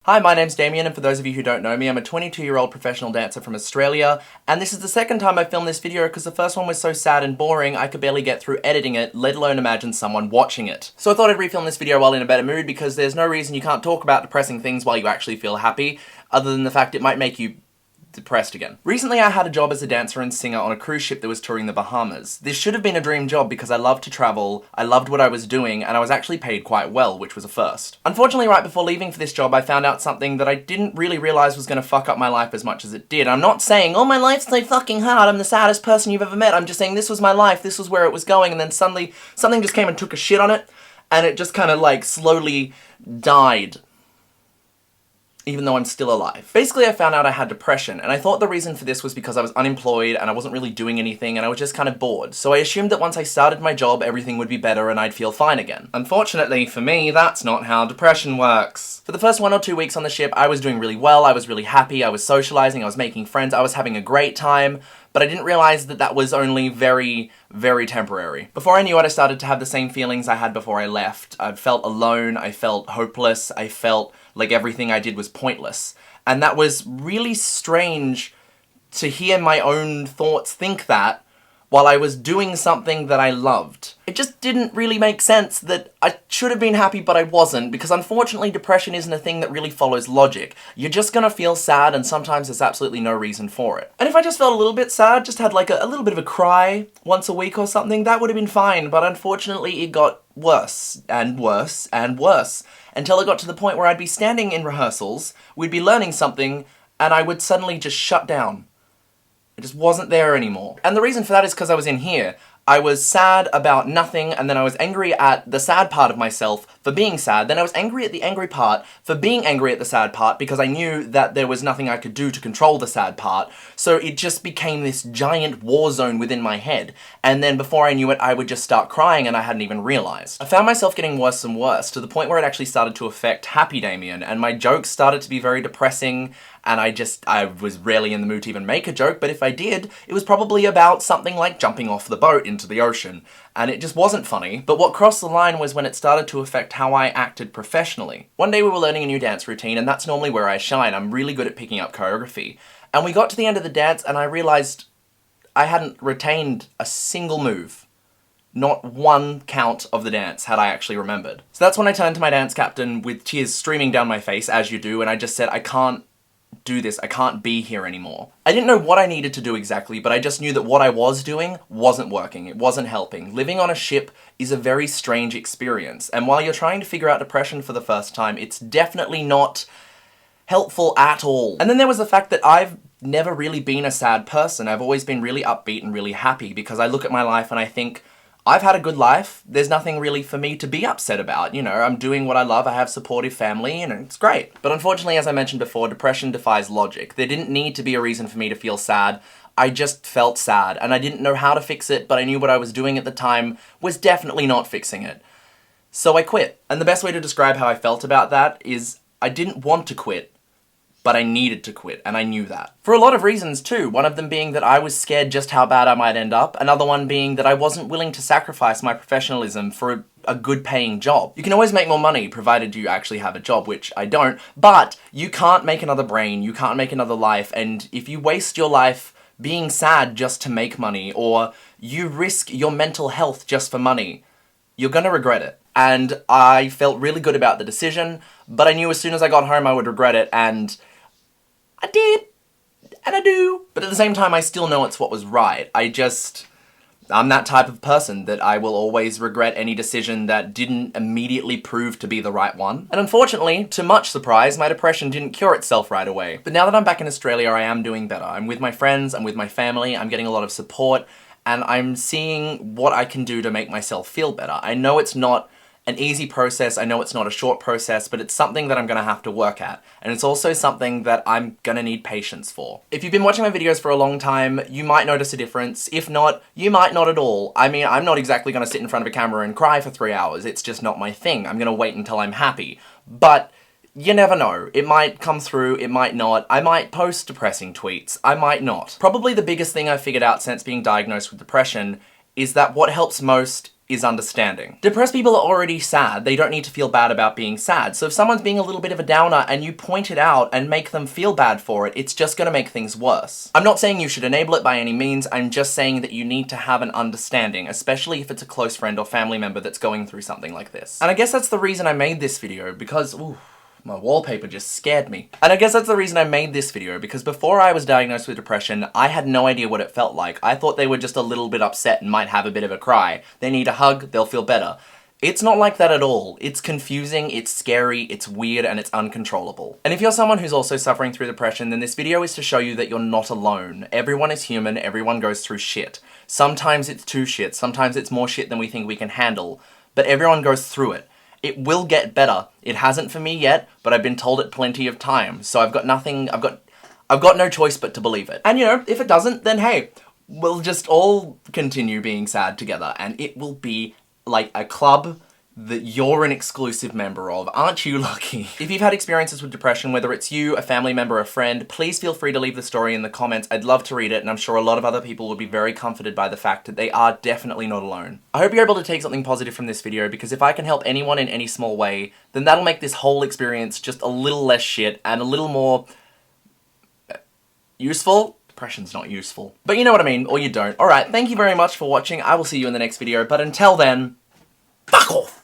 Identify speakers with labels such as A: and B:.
A: Hi, my name's Damien, and for those of you who don't know me, I'm a 22-year-old professional dancer from Australia, and this is the second time I filmed this video because the first one was so sad and boring I could barely get through editing it, let alone imagine someone watching it. So I thought I'd refilm this video while in a better mood because there's no reason you can't talk about depressing things while you actually feel happy, other than the fact it might make you depressed again. Recently I had a job as a dancer and singer on a cruise ship that was touring the Bahamas. This should have been a dream job because I loved to travel, I loved what I was doing, and I was actually paid quite well, which was a first. Unfortunately, right before leaving for this job, I found out something that I didn't really realize was going to fuck up my life as much as it did. I'm not saying, oh, my life's so fucking hard, I'm the saddest person you've ever met. I'm just saying this was my life, this was where it was going, and then suddenly something just came and took a shit on it, and it just kind of like slowly died. Even though I'm still alive. Basically, I found out I had depression, and I thought the reason for this was because I was unemployed and I wasn't really doing anything and I was just kind of bored. So I assumed that once I started my job, everything would be better and I'd feel fine again. Unfortunately for me, that's not how depression works. For the first 1 or 2 weeks on the ship, I was doing really well, I was really happy, I was socializing, I was making friends, I was having a great time, but I didn't realize that that was only very, very temporary. Before I knew it, I started to have the same feelings I had before I left. I felt alone, I felt hopeless, I felt like everything I did was pointless. And that was really strange to hear my own thoughts think that while I was doing something that I loved. It just didn't really make sense that I should have been happy but I wasn't, because unfortunately depression isn't a thing that really follows logic. You're just gonna feel sad and sometimes there's absolutely no reason for it. And if I just felt a little bit sad, just had like a little bit of a cry once a week or something, that would have been fine, but unfortunately it got worse and worse and worse, until it got to the point where I'd be standing in rehearsals, we'd be learning something, and I would suddenly just shut down. It just wasn't there anymore. And the reason for that is because I was in here. I was sad about nothing, and then I was angry at the sad part of myself for being sad, then I was angry at the angry part for being angry at the sad part because I knew that there was nothing I could do to control the sad part, so it just became this giant war zone within my head, and then before I knew it, I would just start crying and I hadn't even realized. I found myself getting worse and worse, to the point where it actually started to affect HeyoDamo, and my jokes started to be very depressing, and I was rarely in the mood to even make a joke, but if I did, it was probably about something like jumping off the boat into the ocean, and it just wasn't funny. But what crossed the line was when it started to affect how I acted professionally. One day we were learning a new dance routine, and that's normally where I shine. I'm really good at picking up choreography. And we got to the end of the dance, and I realized I hadn't retained a single move. Not one count of the dance had I actually remembered. So that's when I turned to my dance captain with tears streaming down my face, as you do, and I just said, I can't do this, I can't be here anymore. I didn't know what I needed to do exactly, but I just knew that what I was doing wasn't working, it wasn't helping. Living on a ship is a very strange experience, and while you're trying to figure out depression for the first time, it's definitely not helpful at all. And then there was the fact that I've never really been a sad person. I've always been really upbeat and really happy, because I look at my life and I think, I've had a good life, there's nothing really for me to be upset about, you know, I'm doing what I love, I have supportive family, and it's great. But unfortunately, as I mentioned before, depression defies logic. There didn't need to be a reason for me to feel sad, I just felt sad, and I didn't know how to fix it, but I knew what I was doing at the time was definitely not fixing it. So I quit. And the best way to describe how I felt about that is, I didn't want to quit, but I needed to quit, and I knew that. For a lot of reasons too, one of them being that I was scared just how bad I might end up, another one being that I wasn't willing to sacrifice my professionalism for a good paying job. You can always make more money, provided you actually have a job, which I don't, but you can't make another brain, you can't make another life, and if you waste your life being sad just to make money, or you risk your mental health just for money, you're gonna regret it. And I felt really good about the decision, but I knew as soon as I got home I would regret it, and I did, and I do. But at the same time, I still know it's what was right. I'm that type of person that I will always regret any decision that didn't immediately prove to be the right one. And unfortunately, to much surprise, my depression didn't cure itself right away. But now that I'm back in Australia, I am doing better. I'm with my friends, I'm with my family, I'm getting a lot of support, and I'm seeing what I can do to make myself feel better. I know it's not an easy process, I know it's not a short process, but it's something that I'm gonna have to work at. And it's also something that I'm gonna need patience for. If you've been watching my videos for a long time, you might notice a difference. If not, you might not at all. I mean, I'm not exactly gonna sit in front of a camera and cry for 3 hours. It's just not my thing. I'm gonna wait until I'm happy. But you never know. It might come through, it might not. I might post depressing tweets. I might not. Probably the biggest thing I've figured out since being diagnosed with depression is that what helps most is understanding. Depressed people are already sad. They don't need to feel bad about being sad. So if someone's being a little bit of a downer and you point it out and make them feel bad for it, it's just gonna make things worse. I'm not saying you should enable it by any means, I'm just saying that you need to have an understanding, especially if it's a close friend or family member that's going through something like this. And I guess that's the reason I made this video, because, ooh, my wallpaper just scared me. And I guess that's the reason I made this video, because before I was diagnosed with depression, I had no idea what it felt like. I thought they were just a little bit upset and might have a bit of a cry. They need a hug, they'll feel better. It's not like that at all. It's confusing, it's scary, it's weird, and it's uncontrollable. And if you're someone who's also suffering through depression, then this video is to show you that you're not alone. Everyone is human, everyone goes through shit. Sometimes it's too shit, sometimes it's more shit than we think we can handle, but everyone goes through it. It will get better. It hasn't for me yet, but I've been told it plenty of times, so I've got no choice but to believe it. And you know, if it doesn't, then hey, we'll just all continue being sad together, and it will be like a club that you're an exclusive member of. Aren't you lucky? If you've had experiences with depression, whether it's you, a family member, a friend, please feel free to leave the story in the comments. I'd love to read it, and I'm sure a lot of other people would be very comforted by the fact that they are definitely not alone. I hope you're able to take something positive from this video, because if I can help anyone in any small way, then that'll make this whole experience just a little less shit and a little more useful. Depression's not useful. But you know what I mean, or you don't. Alright, thank you very much for watching. I will see you in the next video, but until then, fuck off!